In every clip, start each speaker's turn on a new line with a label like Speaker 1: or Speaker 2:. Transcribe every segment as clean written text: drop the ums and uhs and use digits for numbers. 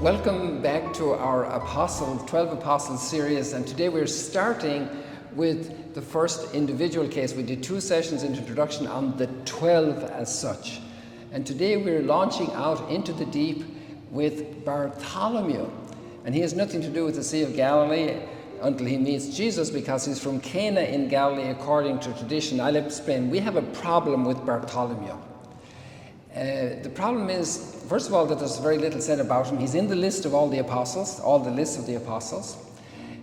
Speaker 1: Welcome back to our 12 Apostles series, and today we're starting with the first individual case. We did 2 sessions in introduction on the 12 as such. And today we're launching out into the deep with Bartholomew. And he has nothing to do with the Sea of Galilee until he meets Jesus, because he's from Cana in Galilee according to tradition. I'll explain. We have a problem with Bartholomew. The problem is, first of all, that there's very little said about him. He's in the list of all the apostles, all the lists of the apostles.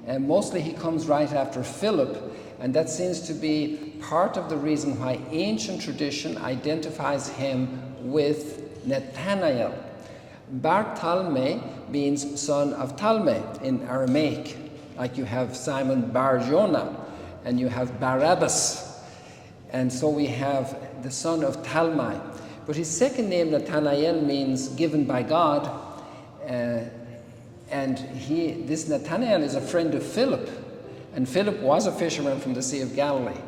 Speaker 1: And mostly he comes right after Philip, and that seems to be part of the reason why ancient tradition identifies him with Nathanael. Bartholomew means son of Talmai in Aramaic, like you have Simon Bar Jonah, and you have Barabbas. And so we have the son of Talmai. But his second name, Nathanael, means given by God, and this Nathanael is a friend of Philip, and Philip was a fisherman from the Sea of Galilee.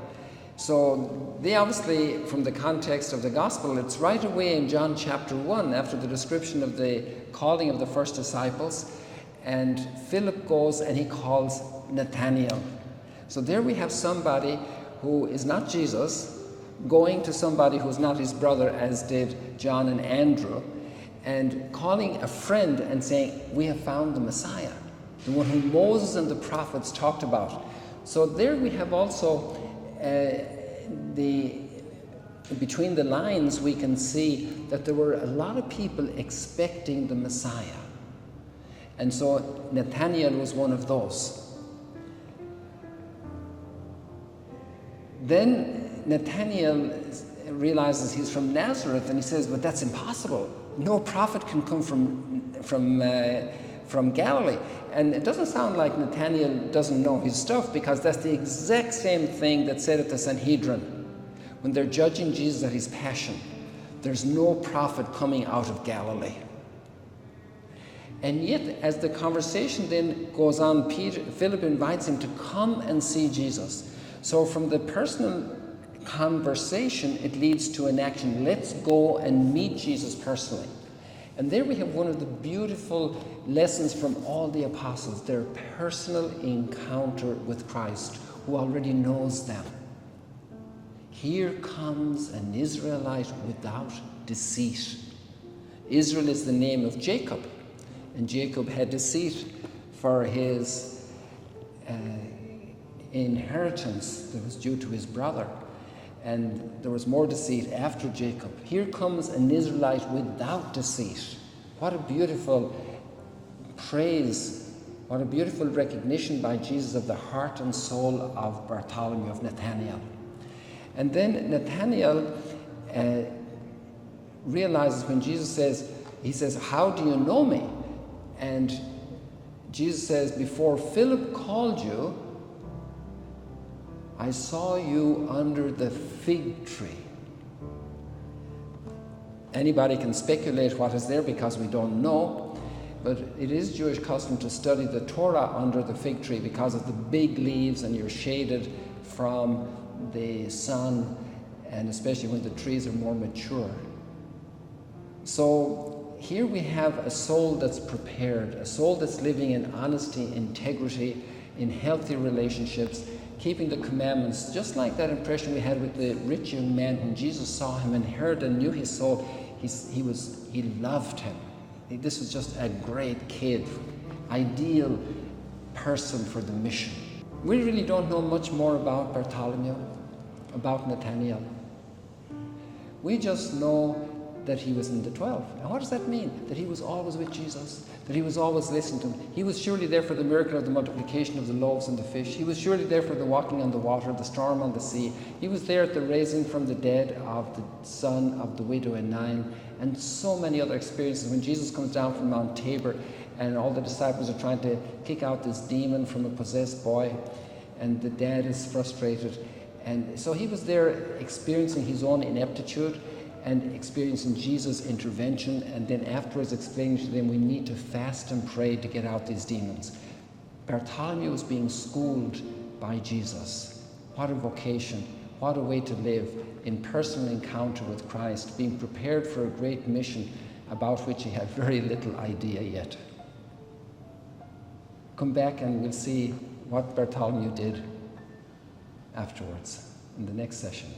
Speaker 1: So they obviously, from the context of the gospel, it's right away in John chapter 1, after the description of the calling of the first disciples, and Philip goes and he calls Nathanael. So there we have somebody who is not Jesus, going to somebody who's not his brother, as did John and Andrew, and calling a friend and saying, we have found the Messiah, the one whom Moses and the prophets talked about. So there we have also, between the lines, we can see that there were a lot of people expecting the Messiah. And so Nathanael was one of those. Then Nathanael realizes he's from Nazareth, and he says, but that's impossible. No prophet can come from Galilee. And it doesn't sound like Nathanael doesn't know his stuff, because that's the exact same thing that's said at the Sanhedrin when they're judging Jesus at his passion. There's no prophet coming out of Galilee. And yet, as the conversation then goes on, Philip invites him to come and see Jesus. So from the personal conversation, it leads to an action. Let's go and meet Jesus personally. And there we have one of the beautiful lessons from all the apostles, their personal encounter with Christ, who already knows them. Here comes an Israelite without deceit. Israel is the name of Jacob, and Jacob had deceit for his inheritance that was due to his brother. And there was more deceit after Jacob. Here comes an Israelite without deceit. What a beautiful praise, what a beautiful recognition by Jesus of the heart and soul of Bartholomew, of Nathanael. And then Nathanael realizes when Jesus says, he says, how do you know me? And Jesus says, before Philip called you, I saw you under the fig tree. Anybody can speculate what is there, because we don't know, but it is Jewish custom to study the Torah under the fig tree because of the big leaves, and you're shaded from the sun, and especially when the trees are more mature. So here we have a soul that's prepared, a soul that's living in honesty, integrity, in healthy relationships, keeping the commandments, just like that impression we had with the rich young man when Jesus saw him and heard and knew his soul. He loved him. This was just a great kid, ideal person for the mission. We really don't know much more about Bartholomew, about Nathanael. We just know that he was in the 12. And what does that mean? That he was always with Jesus, that he was always listening to him. He was surely there for the miracle of the multiplication of the loaves and the fish. He was surely there for the walking on the water, the storm on the sea. He was there at the raising from the dead of the son of the widow in Nain, and so many other experiences. When Jesus comes down from Mount Tabor, and all the disciples are trying to kick out this demon from a possessed boy, and the dad is frustrated. And so he was there experiencing his own ineptitude, and experiencing Jesus' intervention, and then afterwards explaining to them we need to fast and pray to get out these demons. Bartholomew was being schooled by Jesus. What a vocation, what a way to live in personal encounter with Christ, being prepared for a great mission about which he had very little idea yet. come back and we'll see what Bartholomew did afterwards in the next session.